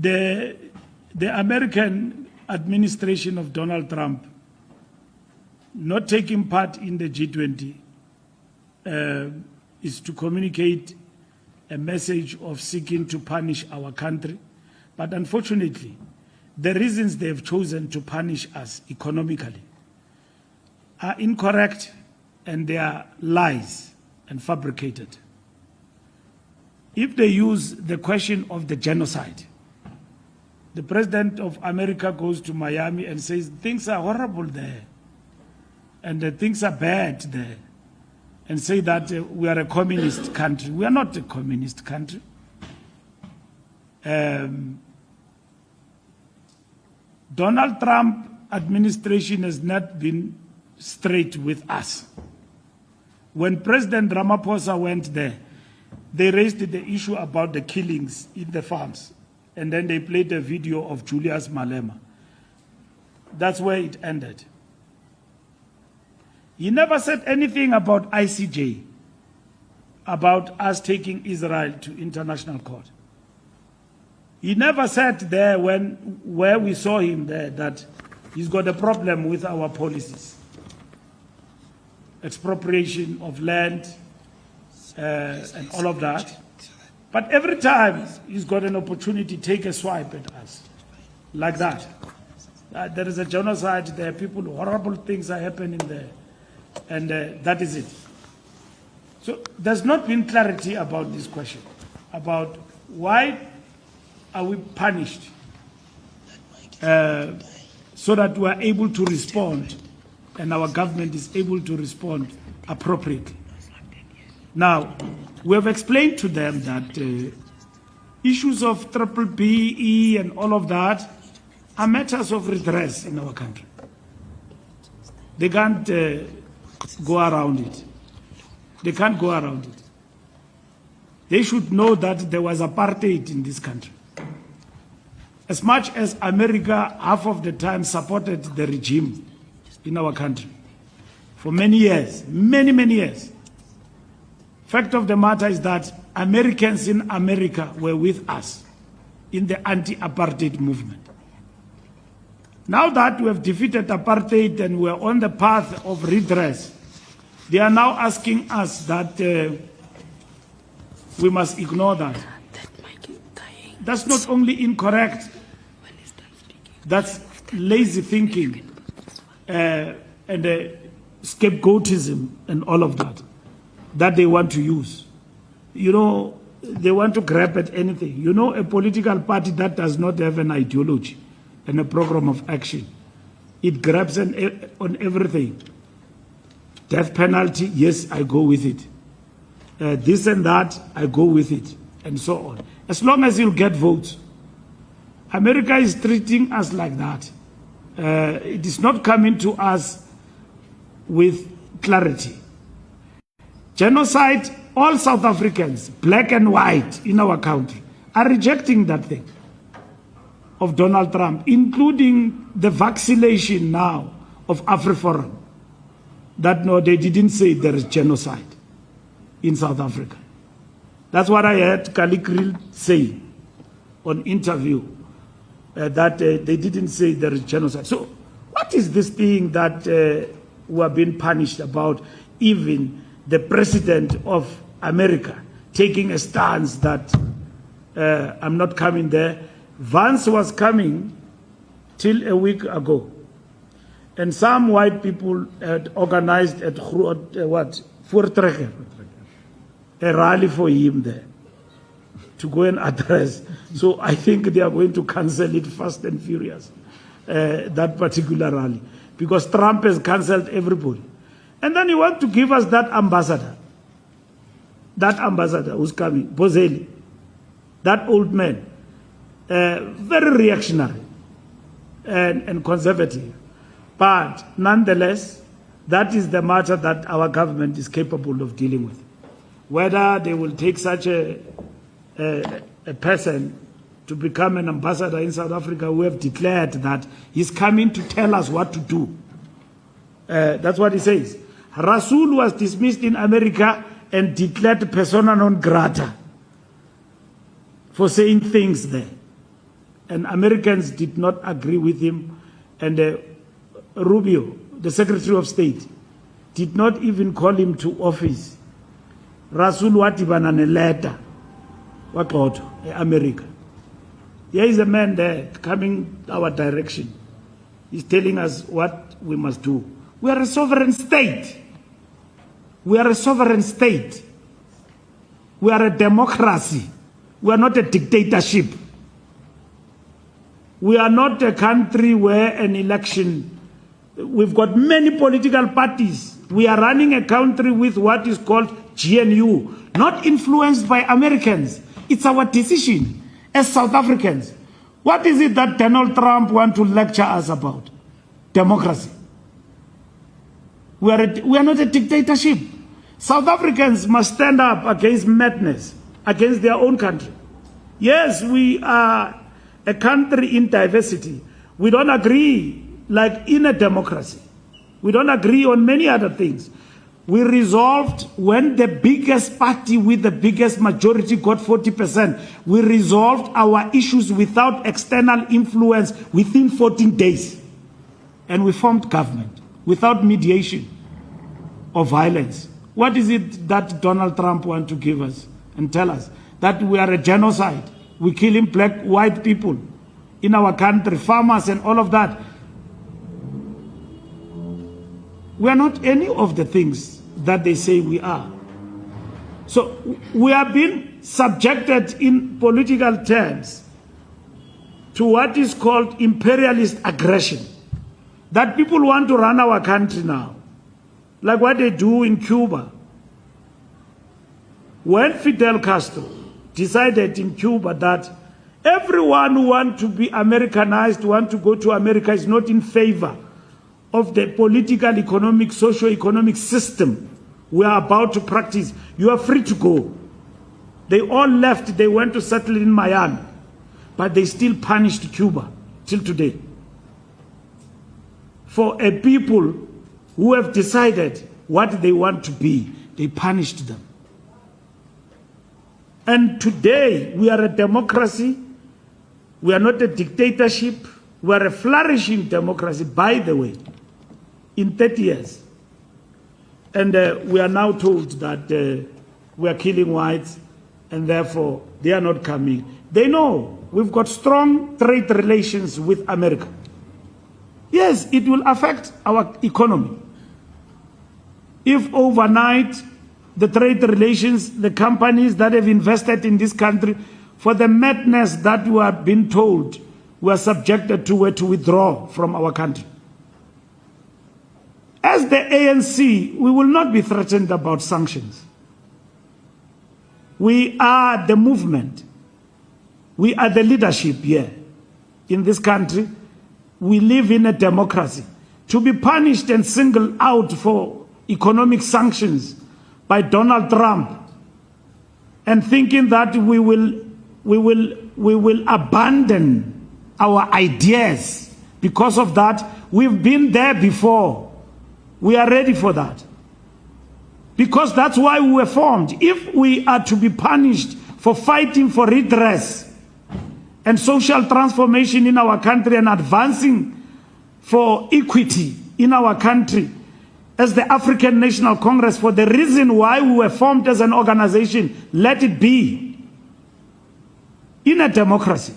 the American administration of Donald Trump not taking part in the G20 is to communicate a message of seeking to punish our country. But unfortunately, the reasons they have chosen to punish us economically are incorrect, and they are lies and fabricated. If they use the question of the genocide, the President of America goes to Miami and says things are horrible there and things are bad there, and say that we are a communist country. We are not a communist country. Donald Trump administration has not been straight with us. When President Ramaphosa went there, they raised the issue about the killings in the farms, and then they played a video of Julius Malema. That's where it ended. He never said anything about ICJ, about us taking Israel to international court. He never said there where we saw him there that he's got a problem with our policies. Expropriation of land and all of that. But every time he's got an opportunity to take a swipe at us, like that. There is a genocide there, people, horrible things are happening there. And that is it. So there's not been clarity about this question, about why are we punished so that we are able to respond and our government is able to respond appropriately. Now, we have explained to them that issues of BBBE and all of that are matters of redress in our country. They can't go around it. They can't go around it. They should know that there was apartheid in this country. As much as America, half of the time, supported the regime in our country for many years, many years. Fact of the matter is that Americans in America were with us in the anti-apartheid movement. Now that we have defeated apartheid and we are on the path of redress, they are now asking us that we must ignore that. That's not only incorrect, that's lazy thinking and scapegoatism and all of that they want to use. You know, they want to grab at anything. You know, a political party that does not have an ideology and a program of action, it grabs on everything. Death penalty, yes, I go with it. This and that, I go with it, and so on. As long as you'll get votes. America is treating us like that. It is not coming to us with clarity. Genocide, all South Africans, black and white in our country, are rejecting that thing of Donald Trump, including the vaccination now of AfriForum. That no, they didn't say there is genocide in South Africa. That's what I heard Kalikril say on interview, that they didn't say there is genocide. So what is this thing that we are being punished about? Even the president of America taking a stance that I'm not coming there. Vance was coming till a week ago. And some white people had organized at Voortrekker, a rally for him there to go and address. So I think they are going to cancel it fast and furious, that particular rally, because Trump has canceled everybody. And then he wants to give us that ambassador who's coming, Bozeli, that old man, very reactionary and conservative. But nonetheless, that is the matter that our government is capable of dealing with. Whether they will take such a person to become an ambassador in South Africa, we have declared that he's coming to tell us what to do. That's what he says. Rasul was dismissed in America and declared persona non grata for saying things there. and Americans did not agree with him, and Rubio, the Secretary of State, did not even call him to office. Rasul watibana ne letter waXotho America. Here is a man there coming our direction. He's telling us what we must do. We are a sovereign state. We are a sovereign state. We are a democracy. We are not a dictatorship. We are not a country where an election, we've got many political parties. We are running a country with what is called GNU, not influenced by Americans. It's our decision as South Africans. What is it that Donald Trump wants to lecture us about? Democracy. We are not a dictatorship. South Africans must stand up against madness, against their own country. Yes, we are a country in diversity. We don't agree like in a democracy. We don't agree on many other things. We resolved when the biggest party with the biggest majority got 40%. We resolved our issues without external influence within 14 days. And we formed government without mediation or violence. What is it that Donald Trump wants to give us and tell us? That we are a genocide. We killing black, white people in our country, farmers and all of that. We are not any of the things that they say we are. So we are being subjected in political terms to what is called imperialist aggression. That people want to run our country now, like what they do in Cuba. When Fidel Castro decided in Cuba that everyone who wants to be Americanized, want to go to America, is not in favor of the political, economic, socio-economic system we are about to practice, you are free to go. They all left, they went to settle in Miami, but they still punished Cuba till today. For a people who have decided what they want to be, they punished them. And today, we are a democracy. We are not a dictatorship. We are a flourishing democracy, by the way, in 30 years. And we are now told that we are killing whites, and therefore they are not coming. They know we've got strong trade relations with America. Yes, it will affect our economy. If overnight, the trade relations, the companies that have invested in this country, for the madness that we have been told, we are subjected to, were to withdraw from our country. As the ANC, we will not be threatened about sanctions. We are the movement. We are the leadership here in this country. We live in a democracy. To be punished and singled out for economic sanctions by Donald Trump and thinking that we will abandon our ideas because of that, we've been there before. We are ready for that. Because that's why we were formed. If we are to be punished for fighting for redress and social transformation in our country and advancing for equity in our country, as the African National Congress, for the reason why we were formed as an organization, let it be in a democracy.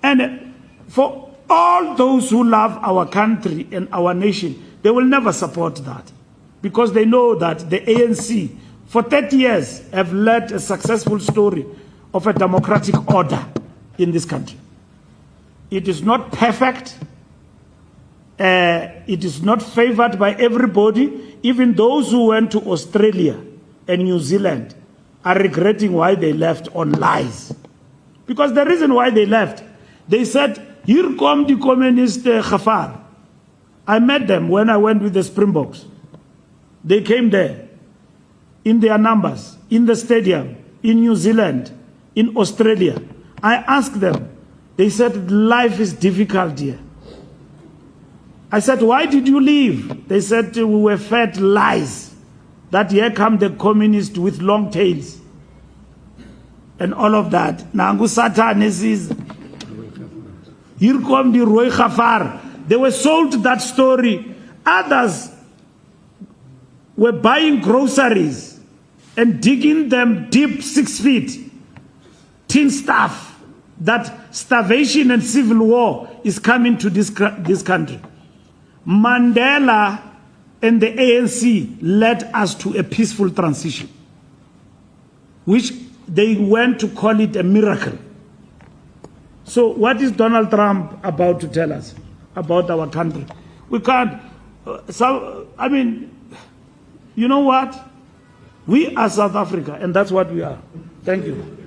And for all those who love our country and our nation, they will never support that, because they know that the ANC for 30 years have led a successful story of a democratic order in this country. It is not perfect. It is not favored by everybody. Even those who went to Australia and New Zealand are regretting why they left on lies. Because the reason why they left, they said, here come the communist Khafar. I met them when I went with the Springboks. They came there in their numbers, in the stadium, in New Zealand, in Australia. I asked them, they said, life is difficult here. I said, why did you leave? They said, we were fed lies, that here come the communists with long tails and all of that. Nangu Satan is Here come the Roy Khafar. They were sold that story. Others were buying groceries and digging them deep 6 feet. Tin stuff that starvation and civil war is coming to this country. Mandela and the ANC led us to a peaceful transition, which they went to call it a miracle. So what is Donald Trump about to tell us about our country? We can't, I mean, you know what? We are South Africa, and that's what we are. Thank you.